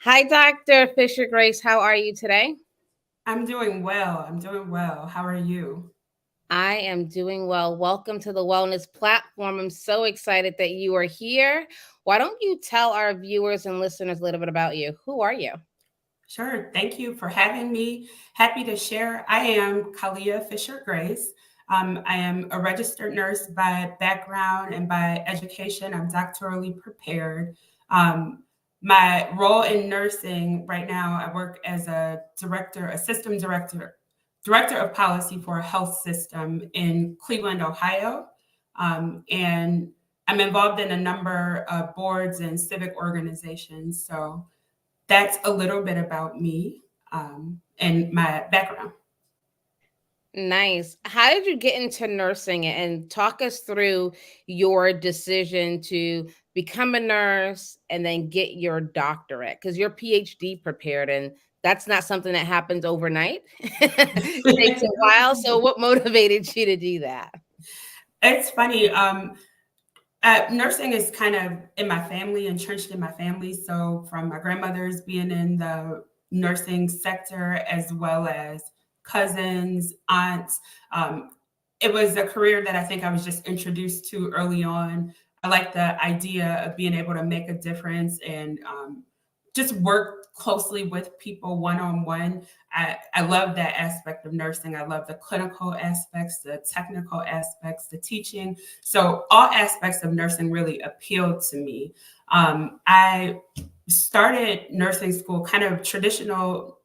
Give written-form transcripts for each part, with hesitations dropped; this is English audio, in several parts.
Hi, Dr. Fisher-Grace. How are you today? I'm doing well. I'm doing well. How are you? I am doing well. Welcome to the Wellness Platform. I'm so excited that you are here. Why don't you tell our viewers and listeners a little bit about you? Who are you? Sure. Thank you for having me. Happy to share. I am Khaliah Fisher-Grace. I am a registered nurse by background and by education. I'm doctorally prepared. Um, my role in nursing right now, I work as a director, a system director, director of policy for a health system in Cleveland, Ohio. And I'm involved in a number of boards and civic organizations. So that's a little bit about me and my background. Nice. How did you get into nursing and talk us through your decision to become a nurse and then get your doctorate? Because you're PhD prepared, and that's not something that happens overnight. It takes a while. So, what motivated you to do that? It's funny. Nursing is kind of in my family, entrenched in my family. So, from my grandmother's being in the nursing sector, as well as cousins, aunts, um, it was a career that I think I was just introduced to early on. I like the idea of being able to make a difference and just work closely with people one on one. I love that aspect of nursing. I love the clinical aspects, the technical aspects, the teaching. So, all aspects of nursing really appealed to me. I started nursing school kind of traditional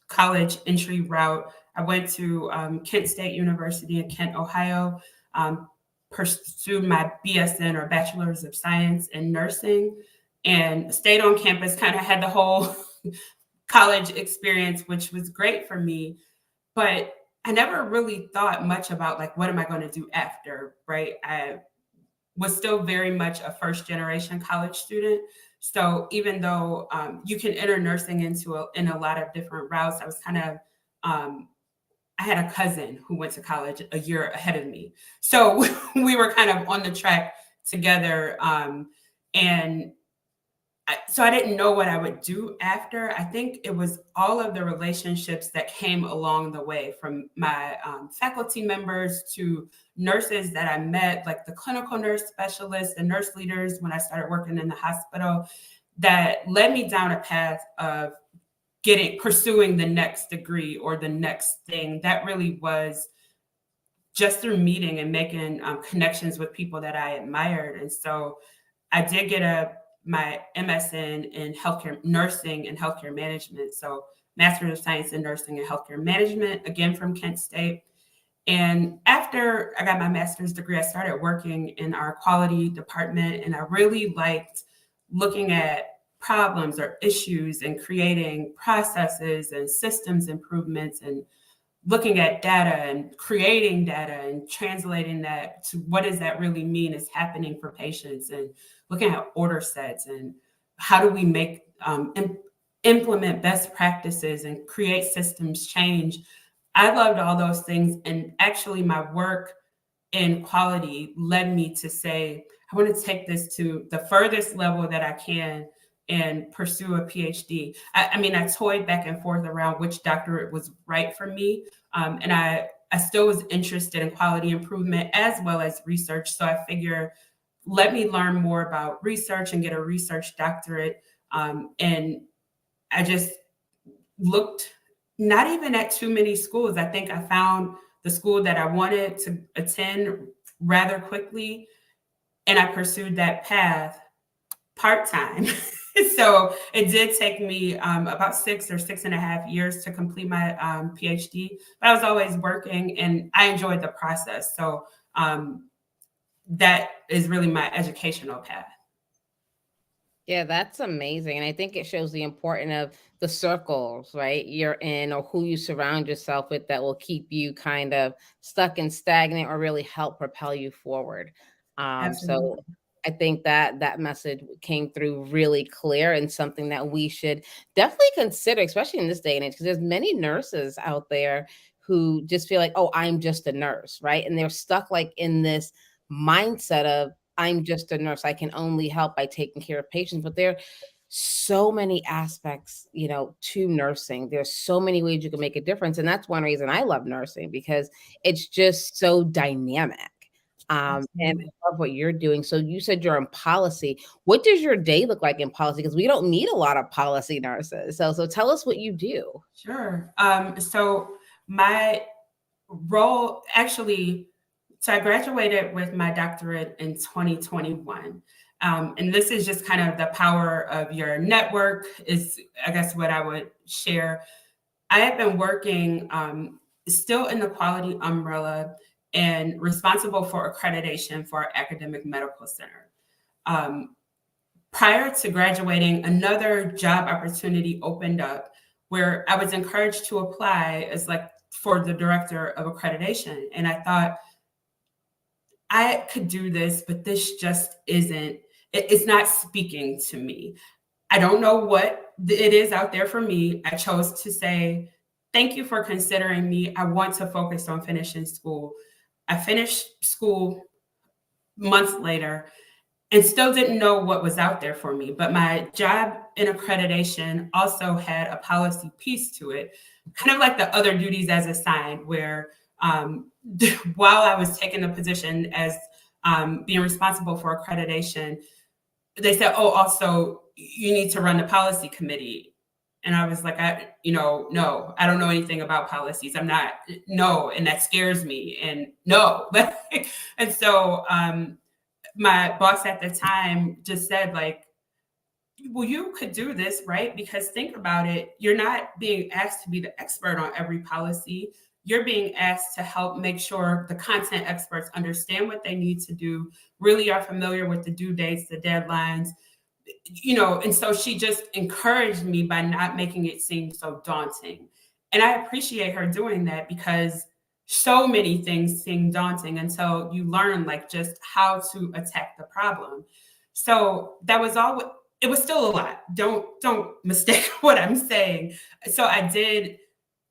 college entry route. I went to Kent State University in Kent, Ohio, pursued my BSN or Bachelor's of Science in Nursing, and stayed on campus, kind of had the whole college experience, which was great for me. But I never really thought much about like, what am I going to do after, right? I was still very much a first generation college student. So even though you can enter nursing in a lot of different routes, I was kind of um, I had a cousin who went to college a year ahead of me, so we were kind of on the track together. And so I didn't know what I would do after. I think it was all of the relationships that came along the way, from my faculty members to nurses that I met, like the clinical nurse specialists and nurse leaders when I started working in the hospital, that led me down a path of pursuing the next degree or the next thing. That really was just through meeting and making connections with people that I admired. And so I did get my MSN in healthcare nursing and healthcare management. So Master's of Science in Nursing and Healthcare Management, again from Kent State. And after I got my master's degree, I started working in our quality department, and I really liked looking at problems or issues and creating processes and systems improvements and looking at data and creating data and translating that to what does that really mean is happening for patients, and looking at order sets and how do we make implement best practices and create systems change. I loved all those things, and actually my work in quality led me to say I want to take this to the furthest level that I can and pursue a PhD. I mean, I toyed back and forth around which doctorate was right for me. And I still was interested in quality improvement as well as research. So I figure, let me learn more about research and get a research doctorate. And I just looked not even at too many schools. I think I found the school that I wanted to attend rather quickly, and I pursued that path part time. So it did take me about 6 or 6.5 years to complete my PhD, but I was always working and I enjoyed the process. So that is really my educational path. Yeah, that's amazing. And I think it shows the importance of the circles, right? You're in, or who you surround yourself with, that will keep you kind of stuck and stagnant or really help propel you forward. So Absolutely. I think that that message came through really clear, and something that we should definitely consider, especially in this day and age, because there's many nurses out there who just feel like, oh, I'm just a nurse, right? And they're stuck like in this mindset of, I'm just a nurse. I can only help by taking care of patients. But so many aspects, to nursing. There's so many ways you can make a difference. And that's one reason I love nursing, because it's just so dynamic. And Absolutely. I love what you're doing. So you said you're in policy. What does your day look like in policy? Because we don't need a lot of policy nurses. So tell us what you do. Sure. So my role actually, so I graduated with my doctorate in 2021. And this is just kind of the power of your network, is, I guess, what I would share. I have been working still in the quality umbrella and responsible for accreditation for our academic medical center. Um, Prior to graduating, another job opportunity opened up where I was encouraged to apply as like for the director of accreditation. And I thought I could do this, but this just it's not speaking to me. I don't know what it is out there for me. I chose to say, thank you for considering me. I want to focus on finishing school. I finished school months later and still didn't know what was out there for me. But my job in accreditation also had a policy piece to it, kind of like the other duties as assigned, where while I was taking the position as being responsible for accreditation, they said, oh, also, you need to run the policy committee. And I was like, no, I don't know anything about policies. I'm not, no, and that scares me. And no. And so my boss at the time just said, like, well, you could do this, right? Because think about it, you're not being asked to be the expert on every policy. You're being asked to help make sure the content experts understand what they need to do, really are familiar with the due dates, the deadlines, and so she just encouraged me by not making it seem so daunting. And I appreciate her doing that, because so many things seem daunting until you learn like just how to attack the problem. So that was all. It was still a lot. Don't mistake what I'm saying. So I did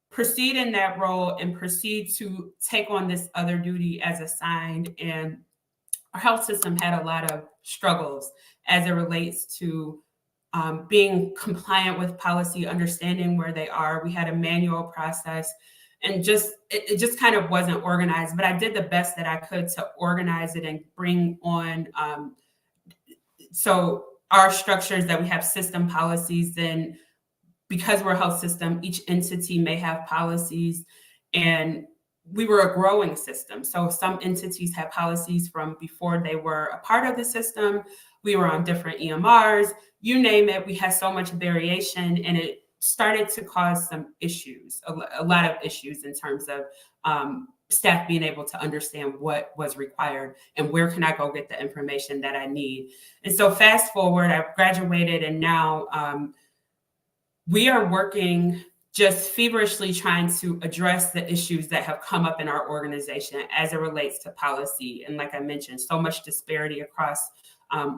proceed in that role and proceed to take on this other duty as assigned. And our health system had a lot of struggles as it relates to being compliant with policy, understanding where they are. We had a manual process, and it just kind of wasn't organized. But I did the best that I could to organize it and bring on. So our structures that we have system policies, then because we're a health system, each entity may have policies, and we were a growing system. So some entities had policies from before they were a part of the system. We were on different EMRs, you name it. We had so much variation, and it started to cause some issues, a lot of issues in terms of staff being able to understand what was required and where can I go get the information that I need. And so fast forward, I graduated, and now we are working just feverishly trying to address the issues that have come up in our organization as it relates to policy. And like I mentioned, so much disparity across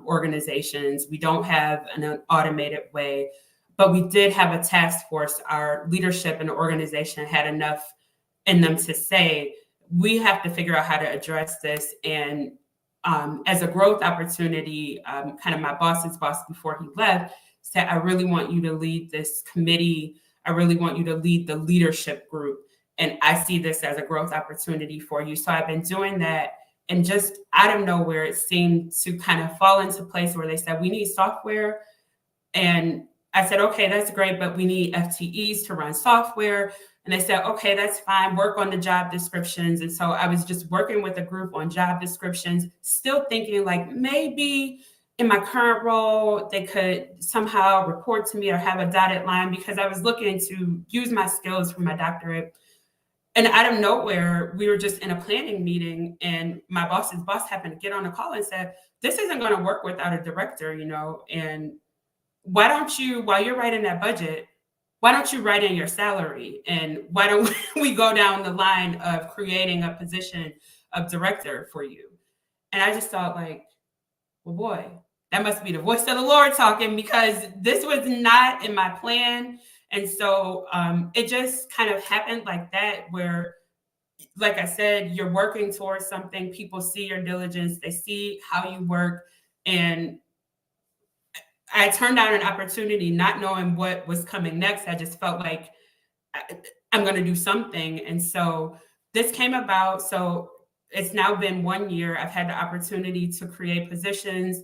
organizations. We don't have an automated way, but we did have a task force. Our leadership in the organization had enough in them to say, we have to figure out how to address this. And as a growth opportunity, kind of my boss's boss before he left said, I really want you to lead this committee. I really want you to lead the leadership group. And I see this as a growth opportunity for you. So I've been doing that. And just out of nowhere, it seemed to kind of fall into place where they said, we need software. And I said, okay, that's great, but we need FTEs to run software. And they said, okay, that's fine. Work on the job descriptions. And so I was just working with a group on job descriptions, still thinking like maybe in my current role, they could somehow report to me or have a dotted line, because I was looking to use my skills from my doctorate. And out of nowhere, we were just in a planning meeting, and my boss's boss happened to get on a call and said, this isn't going to work without a director, and why don't you, while you're writing that budget, why don't you write in your salary? And why don't we go down the line of creating a position of director for you? And I just thought like, well, boy, that must be the voice of the Lord talking, because this was not in my plan. And so it just kind of happened like that, where, like I said, you're working towards something. People see your diligence. They see how you work. And I turned down an opportunity not knowing what was coming next. I just felt like I'm going to do something. And so this came about. So it's now been 1 year. I've had the opportunity to create positions,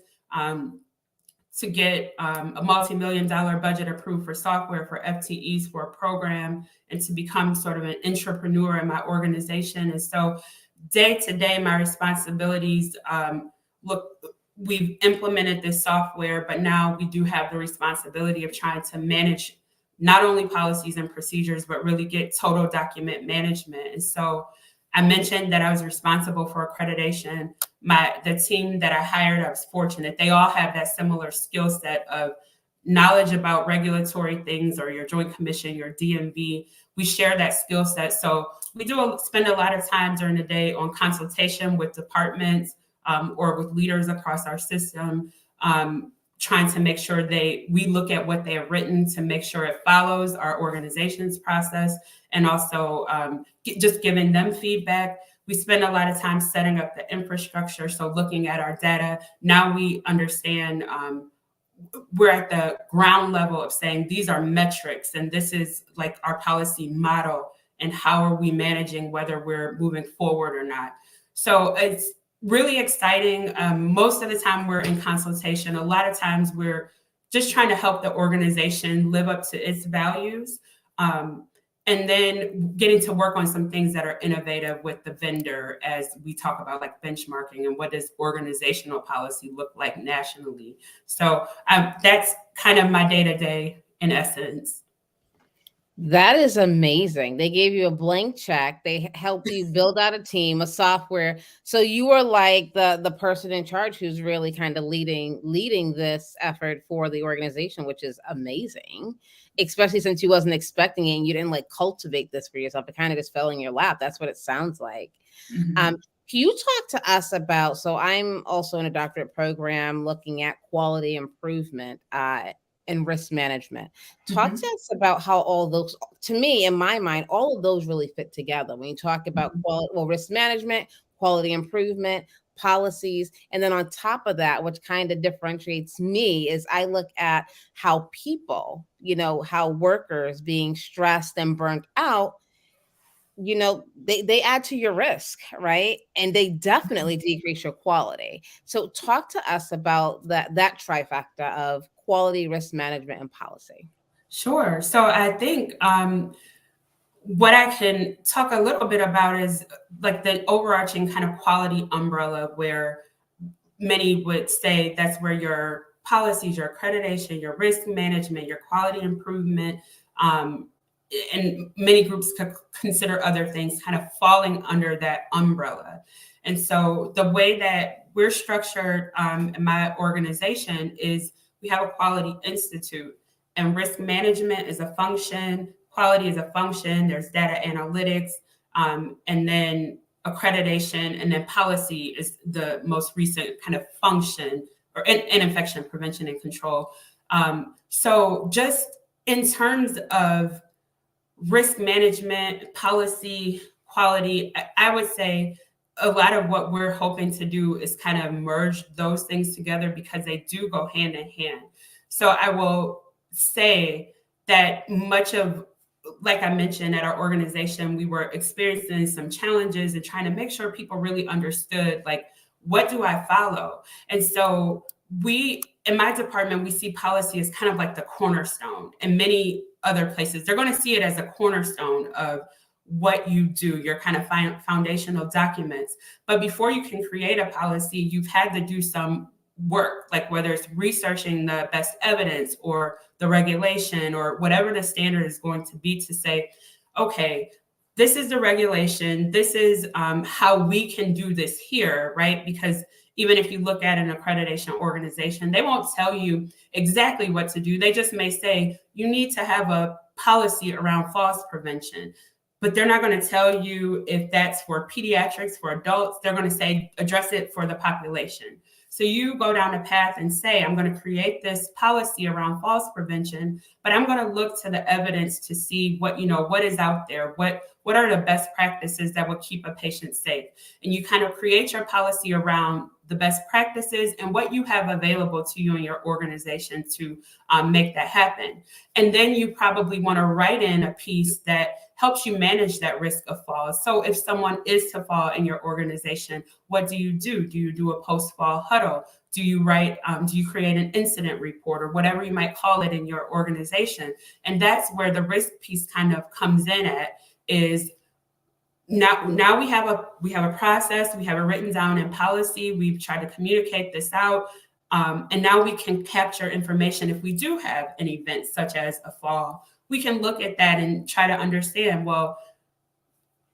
to get a multi-million-dollar budget approved for software for FTEs for a program, and to become sort of an entrepreneur in my organization. And so day to day, my responsibilities look, we've implemented this software, but now we do have the responsibility of trying to manage not only policies and procedures, but really get total document management. And so I mentioned that I was responsible for accreditation. The team that I hired, I was fortunate. They all have that similar skill set of knowledge about regulatory things, or your Joint Commission, your DMV. We share that skill set. So we do spend a lot of time during the day on consultation with departments, or with leaders across our system, trying to make sure we look at what they have written to make sure it follows our organization's process, and also just giving them feedback. We spend a lot of time setting up the infrastructure, so looking at our data. Now we understand, we're at the ground level of saying these are metrics, and this is like our policy model, and how are we managing whether we're moving forward or not. So it's really exciting. Most of the time we're in consultation. A lot of times we're just trying to help the organization live up to its values. And then getting to work on some things that are innovative with the vendor, as we talk about like benchmarking and what does organizational policy look like nationally. So that's kind of my day-to-day in essence. That is amazing. They gave you a blank check. They helped you build out a team, a software. So you were like the person in charge who's really kind of leading this effort for the organization, which is amazing, especially since you wasn't expecting it and you didn't like cultivate this for yourself. It kind of just fell in your lap. That's what it sounds like. Mm-hmm. Can you talk to us about, so I'm also in a doctorate program looking at quality improvement, and risk management. Talk Mm-hmm. to us about how all those, to me, in my mind, all of those really fit together. When you talk about quality, well, risk management, quality improvement, policies, and then on top of that, which kind of differentiates me is I look at how people, how workers being stressed and burnt out, they add to your risk, right? And they definitely decrease your quality. So talk to us about that trifecta of quality, risk management, and policy. Sure. So I think what I can talk a little bit about is like the overarching kind of quality umbrella, where many would say that's where your policies, your accreditation, your risk management, your quality improvement, and many groups could consider other things kind of falling under that umbrella. And so the way that we're structured in my organization is we have a quality institute, and risk management is a function, quality is a function, there's data analytics, and then accreditation, and then policy is the most recent kind of function, or in infection prevention and control. So just in terms of risk management, policy, quality, I would say a lot of what we're hoping to do is kind of merge those things together, because they do go hand in hand. So I will say that much of, like I mentioned, at our organization, we were experiencing some challenges and trying to make sure people really understood, like, what do I follow? And so in my department, we see policy as kind of like the cornerstone. In many other places, they're going to see it as a cornerstone of what you do, your kind of foundational documents. But before you can create a policy, you've had to do some work, like whether it's researching the best evidence or the regulation or whatever the standard is going to be, to say, okay, this is the regulation, this is how we can do this here, right? Because even if you look at an accreditation organization, they won't tell you exactly what to do. They just may say, you need to have a policy around falls prevention. But they're not going to tell you if that's for pediatrics, for adults. They're going to say, address it for the population. So you go down a path and say, I'm going to create this policy around falls prevention, but I'm going to look to the evidence to see what is out there, what are the best practices that will keep a patient safe. And you kind of create your policy around the best practices and what you have available to you in your organization to make that happen. And then you probably want to write in a piece that helps you manage that risk of falls. So if someone is to fall in your organization, what do? Do you do a post-fall huddle? Do you create an incident report or whatever you might call it in your organization? And that's where the risk piece kind of comes in at, is now we have a process, we have it written down in policy, we've tried to communicate this out, and now we can capture information. If we do have an event such as a fall, we can look at that and try to understand, well,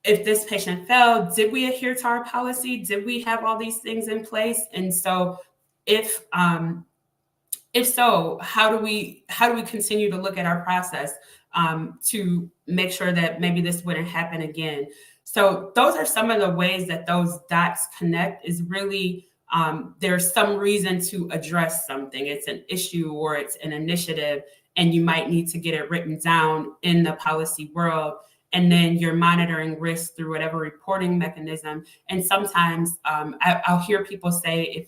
if this patient fell, did we adhere to our policy? Did we have all these things in place? And so if so, how do we continue to look at our process to make sure that maybe this wouldn't happen again? So those are some of the ways that those dots connect, is really there's some reason to address something. It's an issue or it's an initiative, and you might need to get it written down in the policy world. And then you're monitoring risk through whatever reporting mechanism. And sometimes I'll hear people say,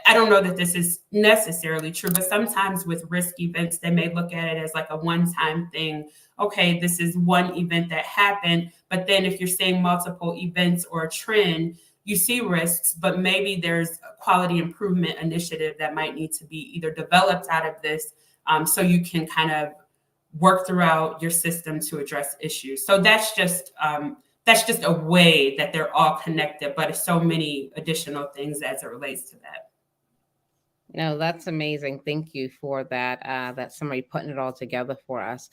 I don't know that this is necessarily true, but sometimes with risk events, they may look at it as like a one-time thing. Okay, this is one event that happened, but then if you're seeing multiple events or a trend, you see risks, but maybe there's a quality improvement initiative that might need to be either developed out of this, so you can kind of work throughout your system to address issues. So that's just a way that they're all connected, but it's so many additional things as it relates to that. No, that's amazing. Thank you for that. That summary, putting it all together for us.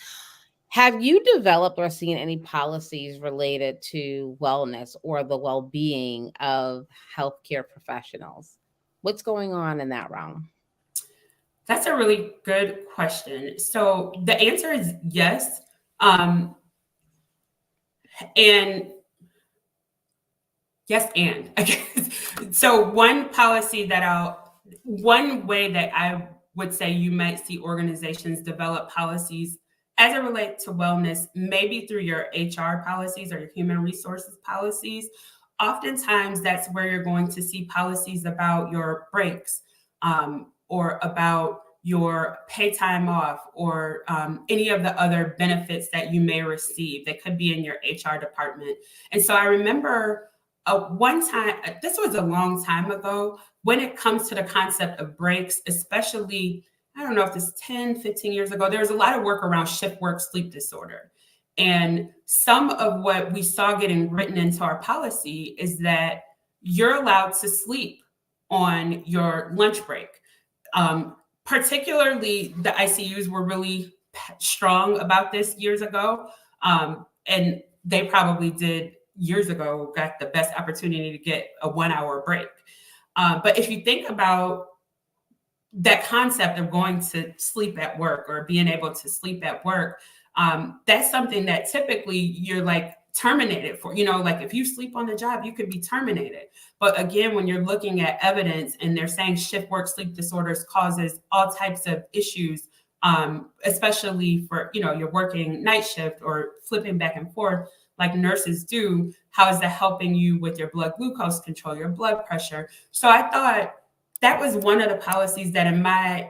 Have you developed or seen any policies related to wellness or the well-being of healthcare professionals? What's going on in that realm? That's a really good question. So the answer is yes. And yes, and I guess. So one way that I would say you might see organizations develop policies as it relates to wellness, maybe through your HR policies or your human resources policies. Oftentimes, that's where you're going to see policies about your breaks, or about your pay time off, or any of the other benefits that you may receive that could be in your HR department. And so I remember one time, this was a long time ago, when it comes to the concept of breaks, especially, I don't know if this 10, 15 years ago, there was a lot of work around shift work sleep disorder. And some of what we saw getting written into our policy is that you're allowed to sleep on your lunch break. Particularly, the ICUs were really strong about this years ago. And they probably did years ago, got the best opportunity to get a 1 hour break. But if you think about that concept of going to sleep at work or being able to sleep at work, that's something that typically you're like terminated for. Like if you sleep on the job, you could be terminated. But again, when you're looking at evidence and they're saying shift work sleep disorders causes all types of issues, especially for, you're working night shift or flipping back and forth like nurses do, how is that helping you with your blood glucose control, your blood pressure? So I thought that was one of the policies that in my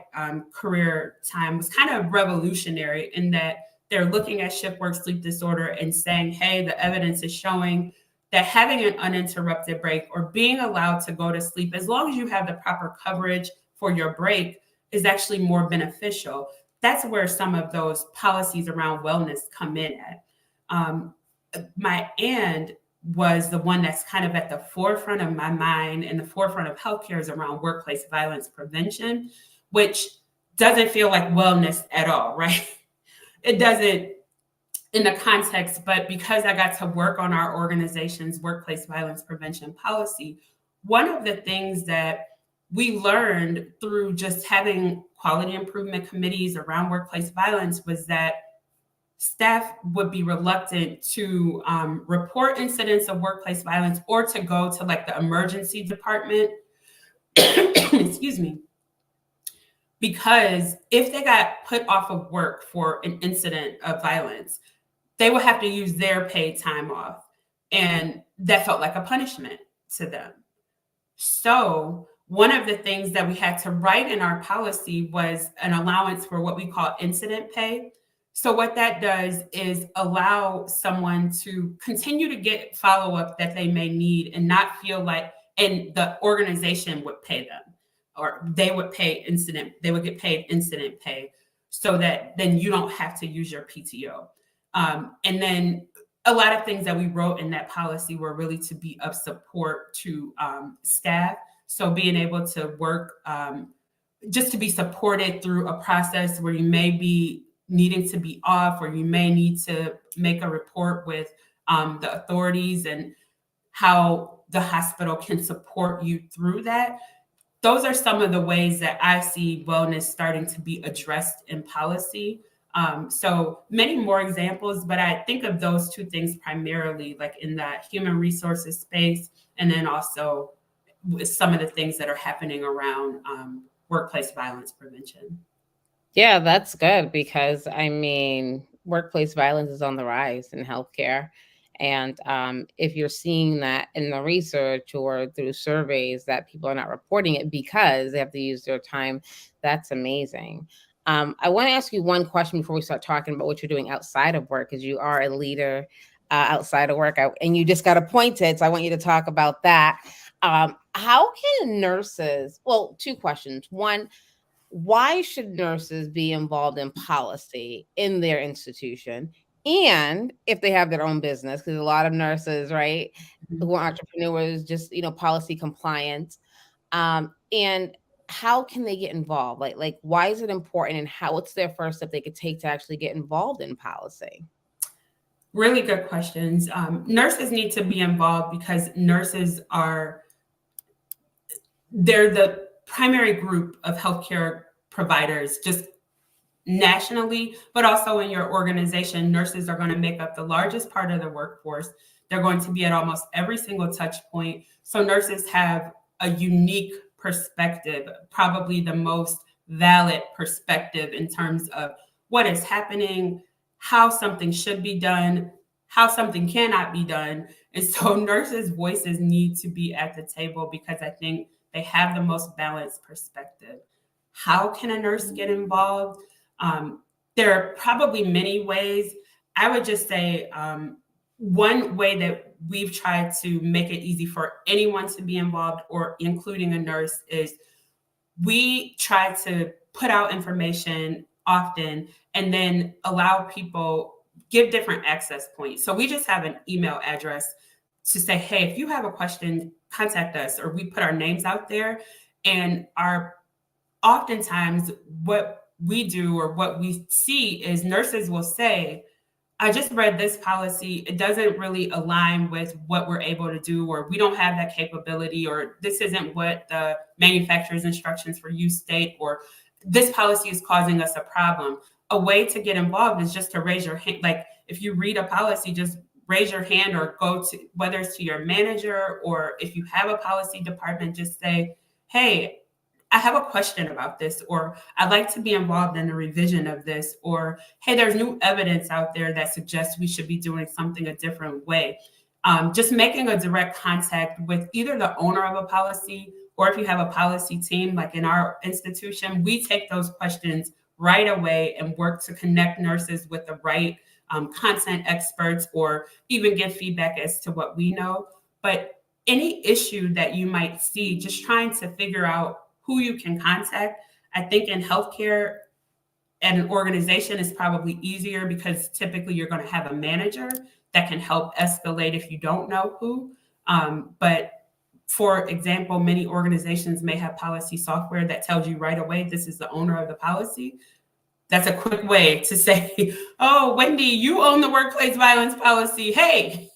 career time was kind of revolutionary, in that they're looking at shift work sleep disorder and saying, hey, the evidence is showing that having an uninterrupted break or being allowed to go to sleep, as long as you have the proper coverage for your break, is actually more beneficial. That's where some of those policies around wellness come in at. My aunt was the one that's kind of at the forefront of my mind, and the forefront of healthcare is around workplace violence prevention, which doesn't feel like wellness at all, right? It doesn't in the context, but because I got to work on our organization's workplace violence prevention policy, one of the things that we learned through just having quality improvement committees around workplace violence was that staff would be reluctant to report incidents of workplace violence or to go to like the emergency department, excuse me, because if they got put off of work for an incident of violence, they would have to use their paid time off. And that felt like a punishment to them. So one of the things that we had to write in our policy was an allowance for what we call incident pay. So what that does is allow someone to continue to get follow-up that they may need and not feel like, and the organization would pay them, or they would get paid incident pay, so that then you don't have to use your PTO. And then a lot of things that we wrote in that policy were really to be of support to staff. So being able to work, just to be supported through a process where you may be needing to be off, or you may need to make a report with the authorities, and how the hospital can support you through that. Those are some of the ways that I see wellness starting to be addressed in policy. So many more examples, but I think of those two things primarily, like in that human resources space, and then also with some of the things that are happening around workplace violence prevention. Yeah, that's good because I mean, workplace violence is on the rise in healthcare. And if you're seeing that in the research or through surveys that people are not reporting it because they have to use their time, that's amazing. I want to ask you one question before we start talking about what you're doing outside of work, because you are a leader outside of work, and you just got appointed. So I want you to talk about that. How can nurses, well, two questions. One, why should nurses be involved in policy in their institution? And if they have their own business, because a lot of nurses, right, who are entrepreneurs, just policy compliant. And how can they get involved? Like why is it important, and what's their first step they could take to actually get involved in policy? Really good questions. Nurses need to be involved because they're the primary group of healthcare providers, just nationally, but also in your organization. Nurses are going to make up the largest part of the workforce. They're going to be at almost every single touch point. So nurses have a unique perspective, probably the most valid perspective in terms of what is happening, how something should be done, how something cannot be done. And so nurses' voices need to be at the table because I think they have the most balanced perspective. How can a nurse get involved? There are probably many ways. I would just say one way that we've tried to make it easy for anyone to be involved, or including a nurse, is we try to put out information often and then allow people, give different access points. So we just have an email address to say, hey, if you have a question, contact us, or we put our names out there. And oftentimes what we do, or what we see, is nurses will say, I just read this policy. It doesn't really align with what we're able to do, or we don't have that capability, or this isn't what the manufacturer's instructions for use state, or this policy is causing us a problem. A way to get involved is just to raise your hand. Like if you read a policy, just raise your hand, or go to, whether it's to your manager, or if you have a policy department, just say, hey, I have a question about this, or I'd like to be involved in the revision of this, or hey, there's new evidence out there that suggests we should be doing something a different way. Just making a direct contact with either the owner of a policy, or if you have a policy team, like in our institution, we take those questions right away and work to connect nurses with the right content experts, or even give feedback as to what we know. But any issue that you might see, just trying to figure out who you can contact. I think in healthcare, at an organization, is probably easier because typically you're going to have a manager that can help escalate if you don't know who. But for example, many organizations may have policy software that tells you right away, this is the owner of the policy. That's a quick way to say, oh, Wendy, you own the workplace violence policy. Hey,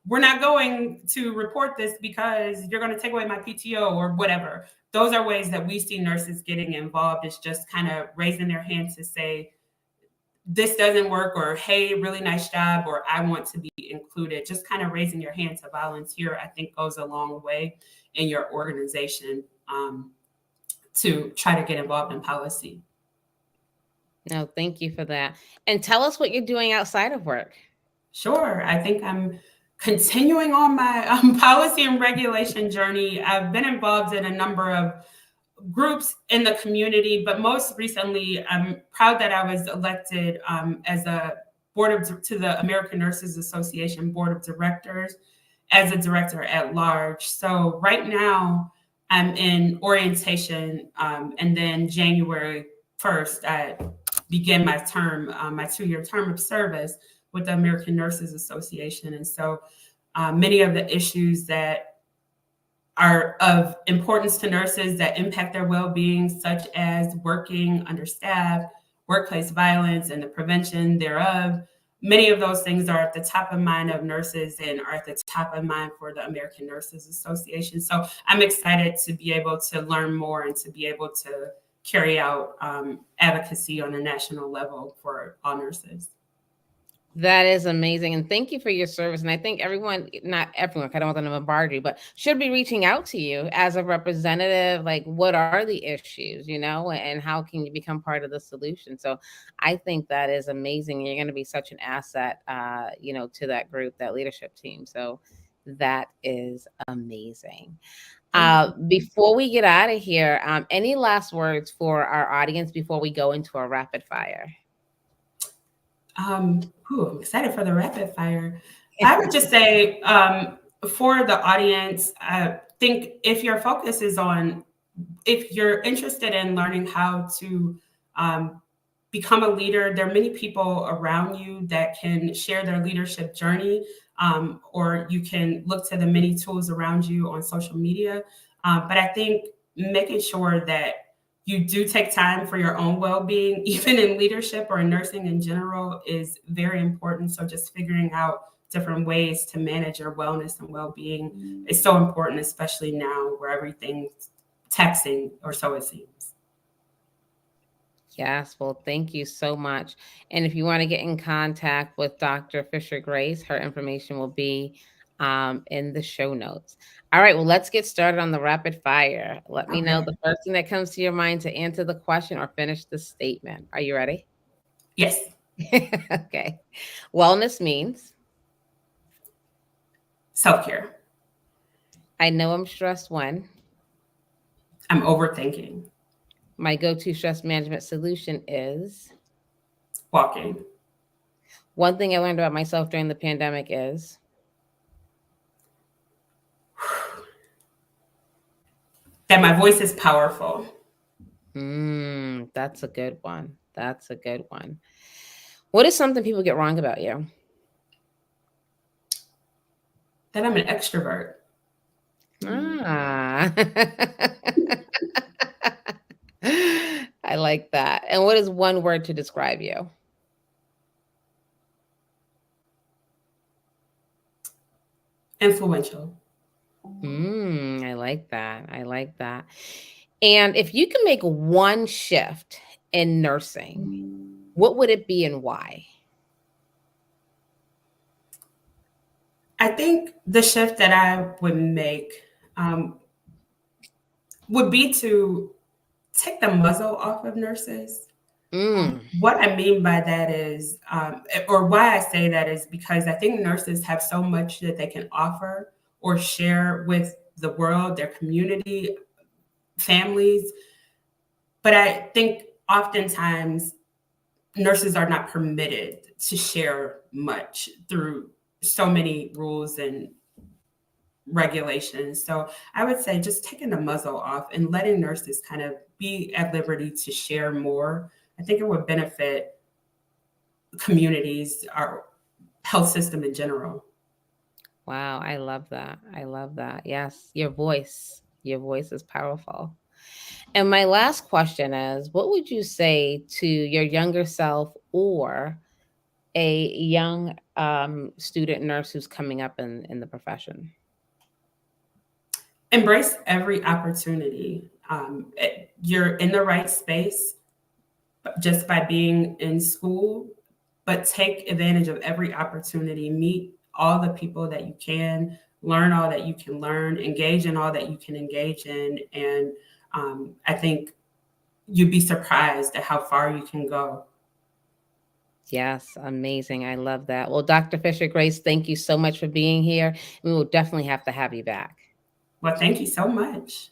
we're not going to report this because you're going to take away my PTO, or whatever. Those are ways that we see nurses getting involved. It's just kind of raising their hand to say, this doesn't work, or hey, really nice job, or I want to be included. Just kind of raising your hand to volunteer, I think, goes a long way in your organization to try to get involved in policy. No, thank you for that. And tell us what you're doing outside of work. Sure. I think I'm continuing on my policy and regulation journey. I've been involved in a number of groups in the community, but most recently, I'm proud that I was elected as a to the American Nurses Association Board of Directors as a director at large. So right now, I'm in orientation, and then January 1st, I begin my term, my 2-year term of service with the American Nurses Association. And so many of the issues that are of importance to nurses that impact their well-being, such as working understaffed, workplace violence, and the prevention thereof. Many of those things are at the top of mind of nurses and are at the top of mind for the American Nurses Association. So I'm excited to be able to learn more and to be able to carry out advocacy on a national level for all nurses. That is amazing. And thank you for your service. And I think everyone, not everyone, I don't want them to bombard you, but should be reaching out to you as a representative. Like, what are the issues, and how can you become part of the solution? So I think that is amazing. You're going to be such an asset, to that group, that leadership team. So that is amazing. Before we get out of here, any last words for our audience before we go into our rapid fire? I'm excited for the rapid fire. I would just say for the audience, I think if your focus is if you're interested in learning how to become a leader, there are many people around you that can share their leadership journey, or you can look to the many tools around you on social media. But I think making sure that you do take time for your own well-being, even in leadership or in nursing in general, is very important. So just figuring out different ways to manage your wellness and well-being is so important, especially now where everything's taxing, or so it seems. Yes, well, thank you so much. And if you want to get in contact with Dr. Fisher-Grace, her information will be in the show notes. All right, well, let's get started on the rapid fire. Let me know the first thing that comes to your mind to answer the question or finish the statement. Are you ready? Yes. Okay. Wellness means? Self-care. I know I'm stressed when? I'm overthinking. My go-to stress management solution is? Walking. One thing I learned about myself during the pandemic is? That my voice is powerful. That's a good one. That's a good one. What is something people get wrong about you? That I'm an extrovert. I like that. And what is one word to describe you? Influential. I like that. I like that. And if you can make one shift in nursing, what would it be and why? I think the shift that I would make would be to take the muzzle off of nurses. What I mean by that is, or why I say that is because I think nurses have so much that they can offer or share with the world, their community, families. But I think oftentimes nurses are not permitted to share much through so many rules and regulations. So I would say just taking the muzzle off and letting nurses kind of be at liberty to share more. I think it would benefit communities, our health system in general. Wow, I love that. I love that. Yes, your voice is powerful. And my last question is, what would you say to your younger self or a young student nurse who's coming up in the profession? Embrace every opportunity. You're in the right space just by being in school, but take advantage of every opportunity. Meet all the people that you can, learn all that you can learn, engage in all that you can engage in. And I think you'd be surprised at how far you can go. Yes, amazing. I love that. Well, Dr. Fisher-Grace, thank you so much for being here. We will definitely have to have you back. Well, thank you so much.